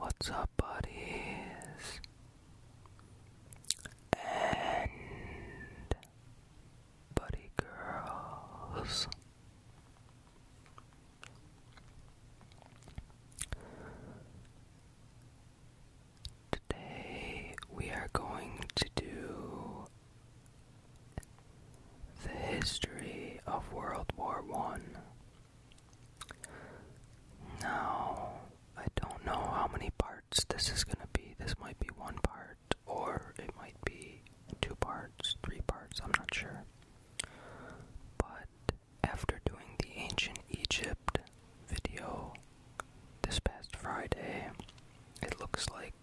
What's up, buddies? And buddy girls. Today we are going to do the history of World War I. Now, I don't know how many parts this is going to be. This might be one part, or it might be 2 parts, 3 parts, I'm not sure. But after doing the ancient Egypt video this past Friday, it looks like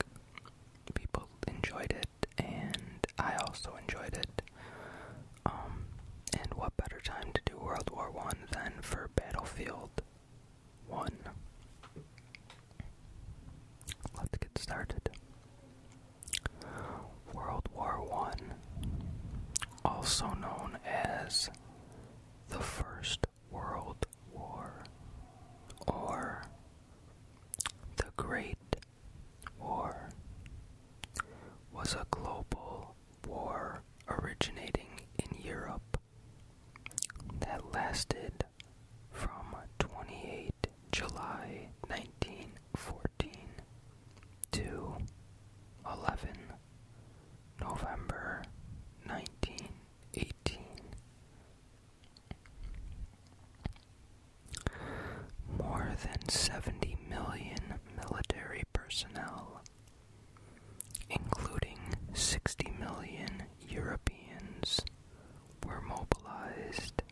people enjoyed it, and I also enjoyed it. And what better time to do World War I than for Battlefield 1? Let's get started. World War I, also known as the First World War, or the Great War, was a global war originating in Europe that lasted from 28 July 1914 to 11 November 1918. More than 70 million military personnel, including 60 million Europeans, were mobilized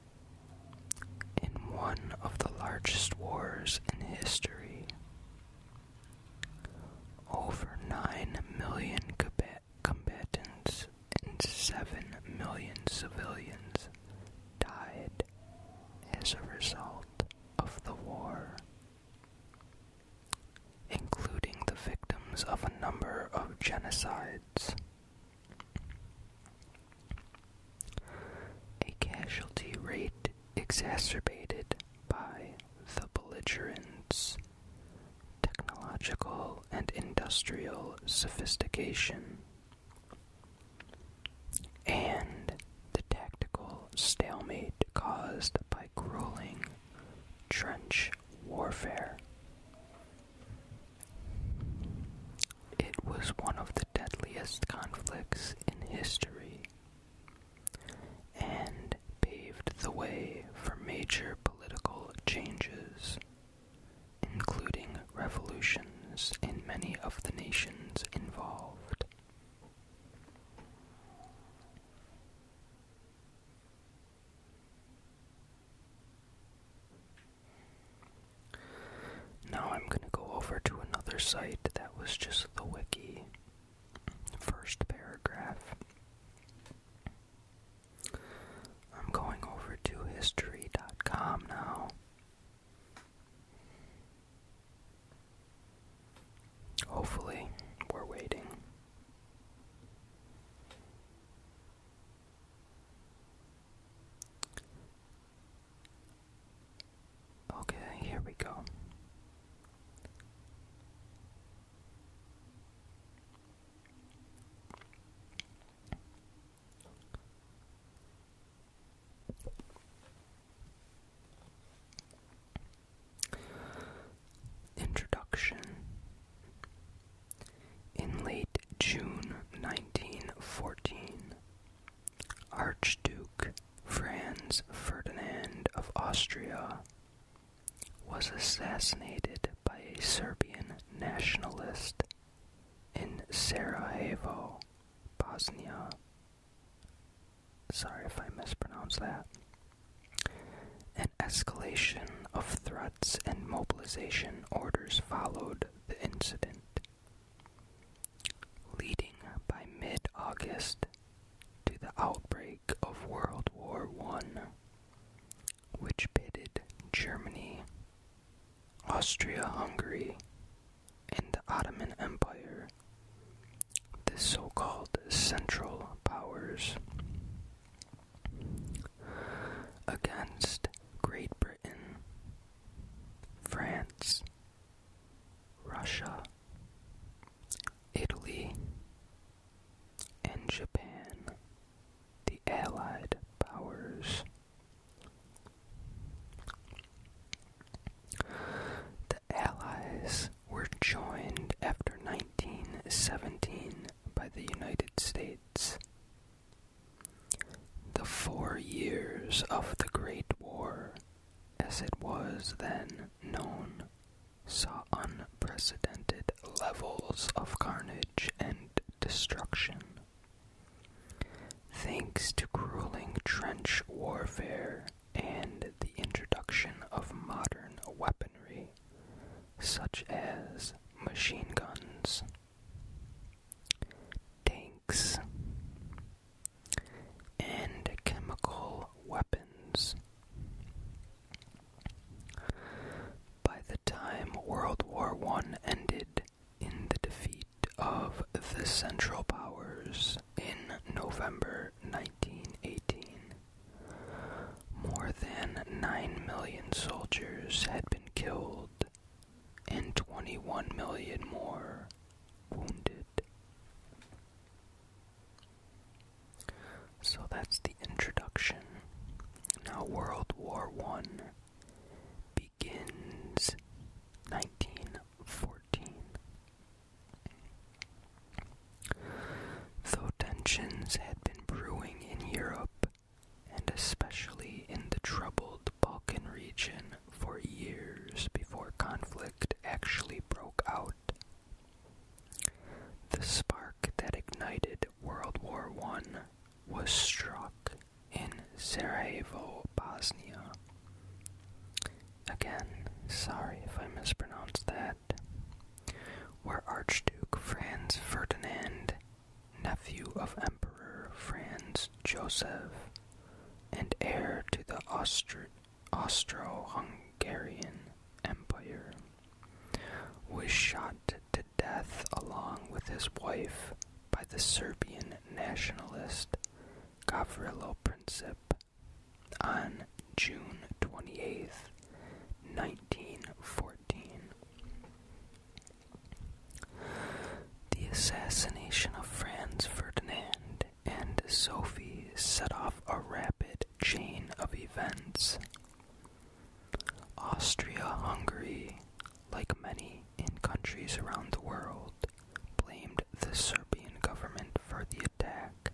in one of the largest wars in history. Over 9 million combatants and 7 million civilians died as a result of the war, including the victims of a number of genocides. A casualty rate exacerbated by the belligerents, technological and industrial sophistication, and the tactical stalemate caused by gruelling trench warfare. It was one of the deadliest conflicts in history, and paved the way for major political changes, including revolutions in many of the nations involved. Now I'm going to go over to another site that was just the wiki. First paragraph. I'm going over to history.com now. Hopefully, we're waiting. Okay, here we go. Introduction. In late June 1914, Archduke Franz Ferdinand of Austria was assassinated by a Serbian nationalist in Sarajevo, Bosnia. Sorry if I mispronounced that. An escalation of threats and mobilization orders followed the incident, leading by mid-August to the outbreak of World War I, which pitted Germany, Austria-Hungary, and the Ottoman Empire, the so-called Central Powers, against Great Britain, France, Russia, was then known, saw unprecedented levels of carnage and destruction. Thanks to grueling trench warfare and the introduction of modern weaponry, such as machine guns, tanks, and chemical weapons. By the time World War I ended in the defeat of the Central Powers in November 1918, more than 9 million soldiers had been killed and 21 million more wounded. So that's the introduction. Now World War I begins 1914. Though tensions had been brewing in Europe, and especially in the troubled Balkan region for years before conflict actually broke out, the spark that ignited World War I was struck in Sarajevo, Bosnia. Again, sorry if I mispronounced that, where Archduke Franz Ferdinand, nephew of Emperor Franz Joseph, and heir to the Austro-Hungarian Empire, was shot to death along with his wife by the Serbian nationalist Gavrilo Princip on June 28th, 1914. The assassination of Franz Ferdinand and Sophie set off a rapid chain of events. Austria-Hungary, like many in countries around the world, blamed the Serbian government for the attack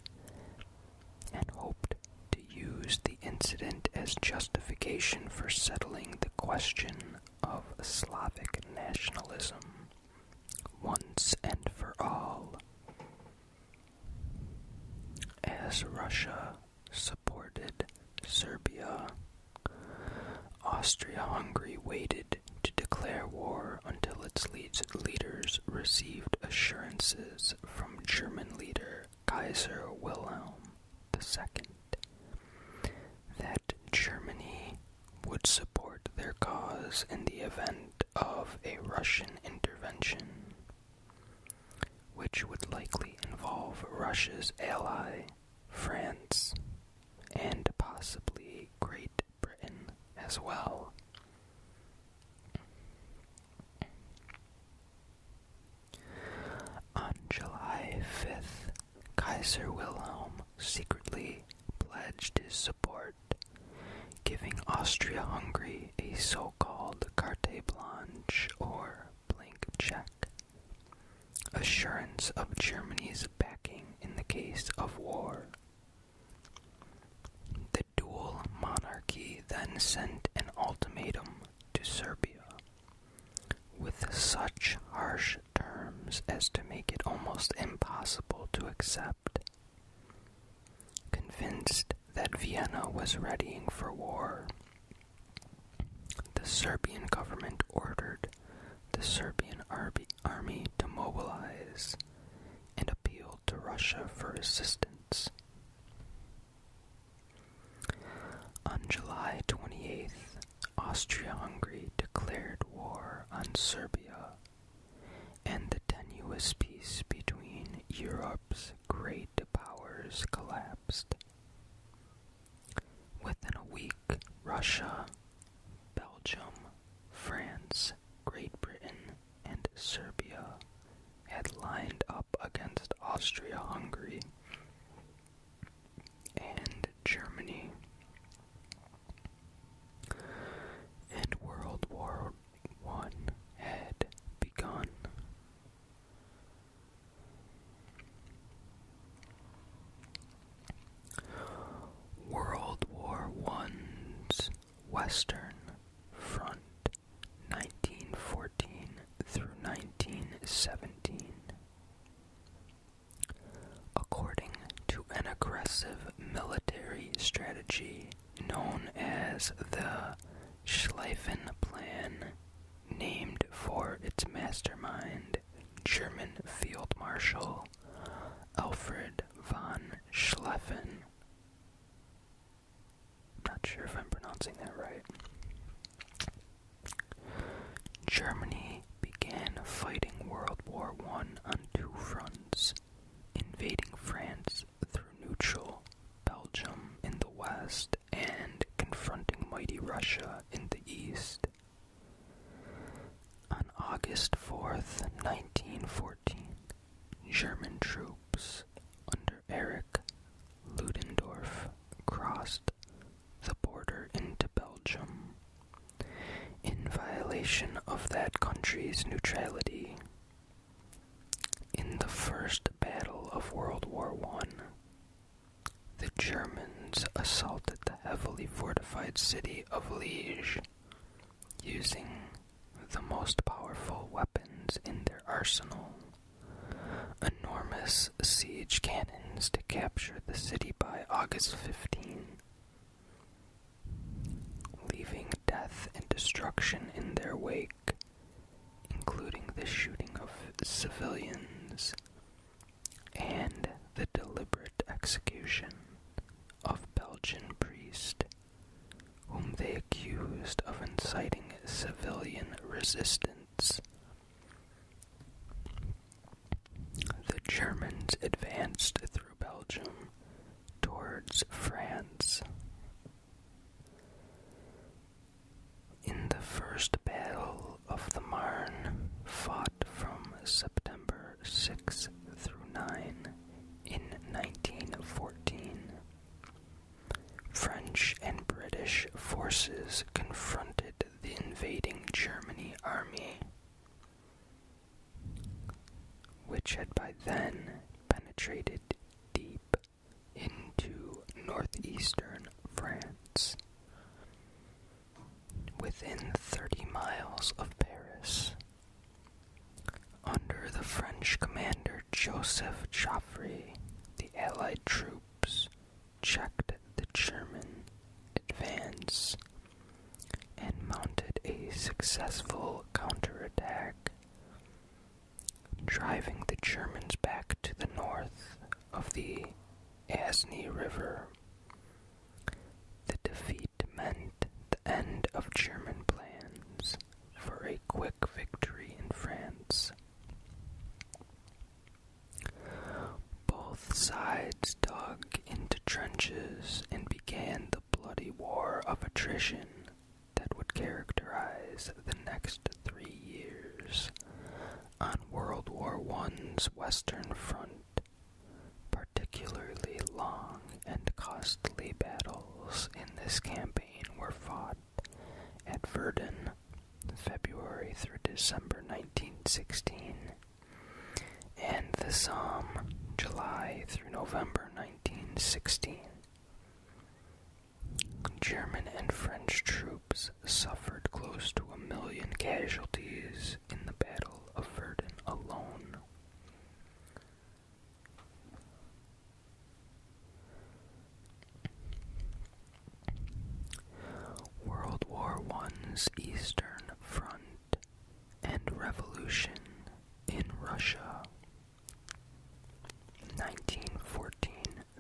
and hoped to use the incident as justification for settling the question of Slavic nationalism once and for all. As Russia supported Serbia, Austria-Hungary waited to declare war until its leaders received assurances from German leader Kaiser Wilhelm II that Germany would support their cause in the event of a Russian intervention, which would likely involve Russia's ally, France, and possibly Great Britain as well. On July 5th, Kaiser Wilhelm secretly pledged his support, giving Austria-Hungary a so-called carte blanche or blank check, assurance of Germany's backing in the case of war. The dual monarchy then sent an ultimatum to Serbia, with such harsh terms as to make it almost impossible to accept. Convinced that Vienna was readying for war, the Serbian government ordered the Serbian army to mobilize and appealed to Russia for assistance. On July 28th, Austria-Hungary declared war on Serbia, and the tenuous peace between Europe's great powers collapsed. Within a week, Russia, Belgium, France, Great Britain, and Serbia had lined up against Austria-Hungary and Germany, and World War I had begun. World War I's Western Front. as the Schleifen Plan, named for its mastermind, German Field Marshal Alfred von Schlieffen. Not sure if I'm pronouncing that right. Germany began fighting World War I on two fronts, invading France through neutral Belgium in the west and confronting mighty Russia in the east. On August 4th, 1914, German troops under Erich Ludendorff crossed the border into Belgium in violation of that country's neutrality. In the First Battle of World War I, the Germans assaulted the heavily fortified city of Liège, using the most powerful weapons in their arsenal, enormous siege cannons, to capture the city by August 15, leaving death and destruction in their wake, including the shooting of civilians and the deliberate execution of Belgian priests, whom they accused of inciting civilian resistance. The Germans advanced through Belgium towards France. In the First Battle of the Marne, fought from September 6 through 9 in 1914, French and British forces confronted the invading German army, which had by then penetrated deep into northeastern France, within 30 miles of Paris. Under the French commander Joseph Joffre, the Allied troops checked the German advance and mounted a successful counterattack, driving the Germans back to the north of the Aisne River. The defeat meant the end of German plans for a quick victory in France. Both sides dug into trenches and began the bloody war of attrition that would characterize the next 3 years on World War I's Western Front. Particularly long and costly battles in this campaign were fought at Verdun, February through December 1916, and the Somme, July through November 1916. German and French troops suffered close to 1 million casualties in the Battle of Verdun alone. World War I's Eastern Front and Revolution in Russia, 1914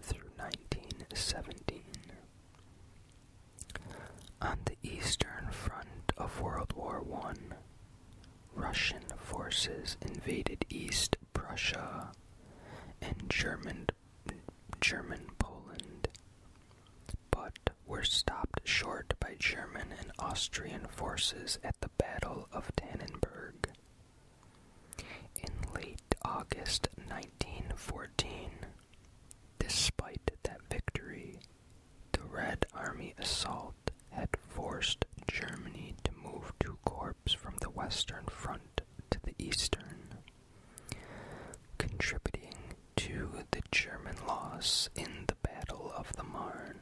through 1917. On the Eastern Front of World War I, Russian forces invaded East Prussia and German Poland, but were stopped short by German and Austrian forces at the Battle of Tannenberg. In late August 1914, despite that victory, the Red Army assault had forced Germany to move 2 corps from the Western Front to the Eastern, contributing to the German loss in the Battle of the Marne.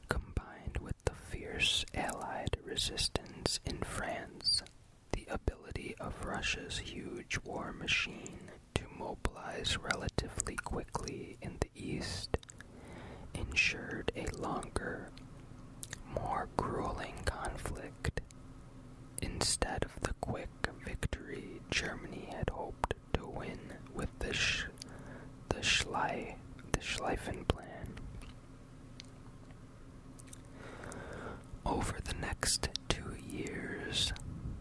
Combined with the fierce Allied resistance in France, the ability of Russia's huge war machine to mobilize relatively quickly in the East, ensured a longer, more grueling conflict instead of the quick victory Germany had hoped to win with the Schleifen plan. Over the next 2 years,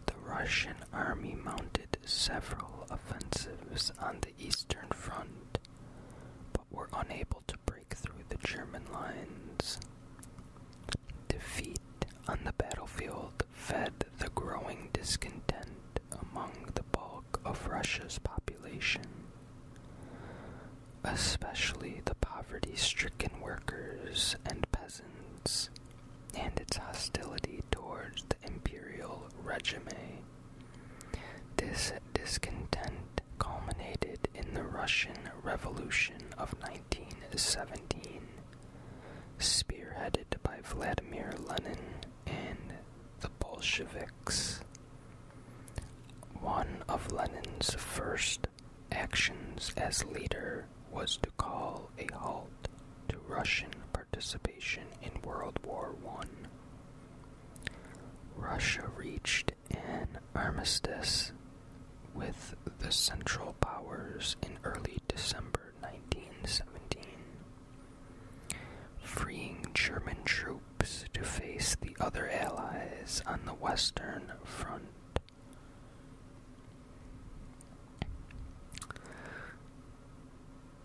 the Russian army mounted several offensives on the Eastern Front, but were unable to break through the German lines. Defeat on the battlefield fed the growing discontent among the bulk of Russia's population, especially the poverty-stricken workers and peasants, and its hostility towards the imperial regime. This discontent culminated in the Russian Revolution of 1917, spearheaded by Vladimir Lenin and the Bolsheviks. One of Lenin's first actions as leader was to call a halt to Russian participation in World War I. Russia reached an armistice with the Central Powers in early December 1917, freeing German troops to face the other allies on the Western Front.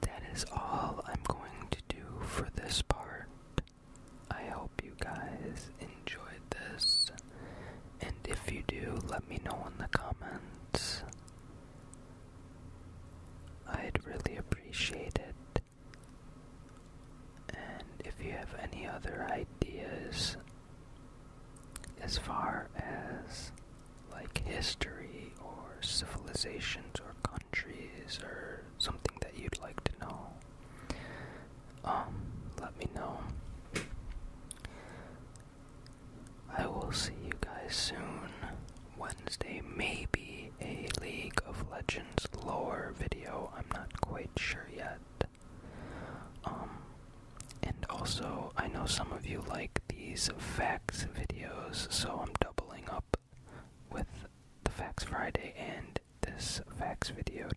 That is all I'm going to do for this part. I hope you guys enjoyed this, and if you do, let me know in the comments. I'd really appreciate it. And if you have any other ideas as far as like history or civilizations or countries or something that you'd like to know, let me know. I will see you guys soon. Wednesday, maybe a League of Legends lore video. I'm not quite sure yet. And also, I know some of you like these facts videos, so I'm doubling up with the Facts Friday and this facts video